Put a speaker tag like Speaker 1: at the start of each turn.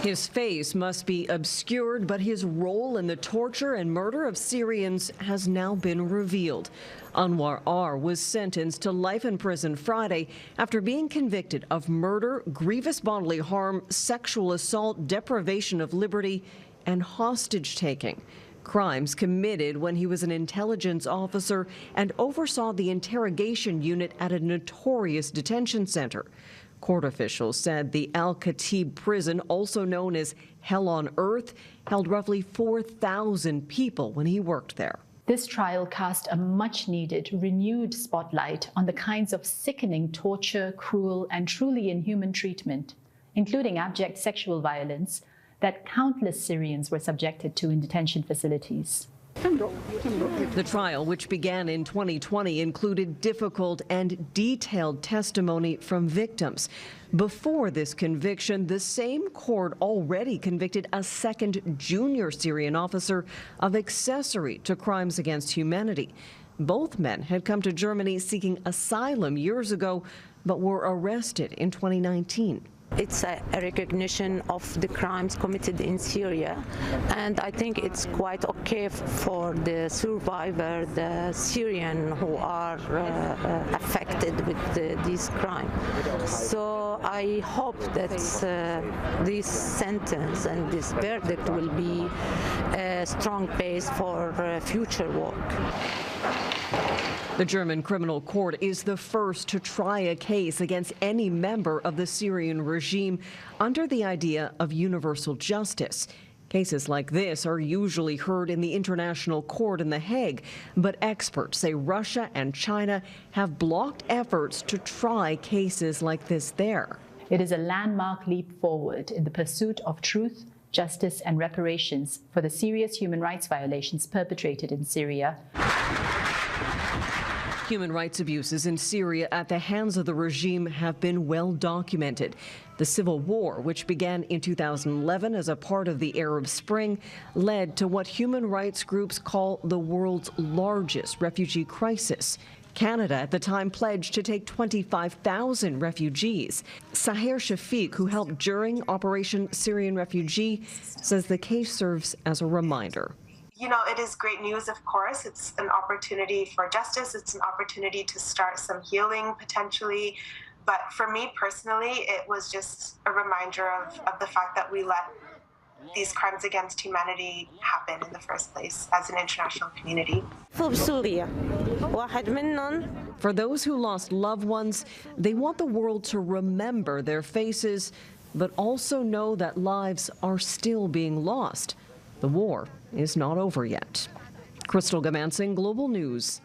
Speaker 1: His face must be obscured, but his role in the torture and murder of Syrians has now been revealed. Anwar R. was sentenced to life in prison Friday after being convicted of murder, grievous bodily harm, sexual assault, deprivation of liberty, and hostage-taking. Crimes committed when he was an intelligence officer and oversaw the interrogation unit at a notorious detention center. Court officials said the Al-Khatib prison, also known as Hell on Earth, held roughly 4,000 people when he worked there.
Speaker 2: This trial cast a much-needed, renewed spotlight on the kinds of sickening torture, cruel, and truly inhuman treatment, including abject sexual violence, that countless Syrians were subjected to in detention facilities.
Speaker 1: The trial, which began in 2020, included difficult and detailed testimony from victims. Before this conviction, the same court already convicted a second junior Syrian officer of accessory to crimes against humanity. Both men had come to Germany seeking asylum years ago, but were arrested in 2019.
Speaker 3: It's a recognition of the crimes committed in Syria, and I think it's quite okay for the survivor, the Syrian who are affected with these crimes. So I hope that this sentence and this verdict will be a strong base for future work.
Speaker 1: The German criminal court is the first to try a case against any member of the Syrian regime under the idea of universal justice. Cases like this are usually heard in the International Court in The Hague, but experts say Russia and China have blocked efforts to try cases like this there.
Speaker 2: It is a landmark leap forward in the pursuit of truth, justice, and reparations for the serious human rights violations perpetrated in Syria.
Speaker 1: Human rights abuses in Syria at the hands of the regime have been well documented. The civil war, which began in 2011 as a part of the Arab Spring, led to what human rights groups call the world's largest refugee crisis. Canada at the time pledged to take 25,000 refugees. Sahir Shafiq, who helped during Operation Syrian Refugee, says the case serves as a reminder.
Speaker 4: You know, it is great news, of course. It's an opportunity for justice. It's an opportunity to start some healing, potentially. But for me personally, it was just a reminder of the fact that we let these crimes against humanity happen in the first place as an international community.
Speaker 1: For those who lost loved ones, they want the world to remember their faces, but also know that lives are still being lost. The war is not over yet. Goomansingh, Global News.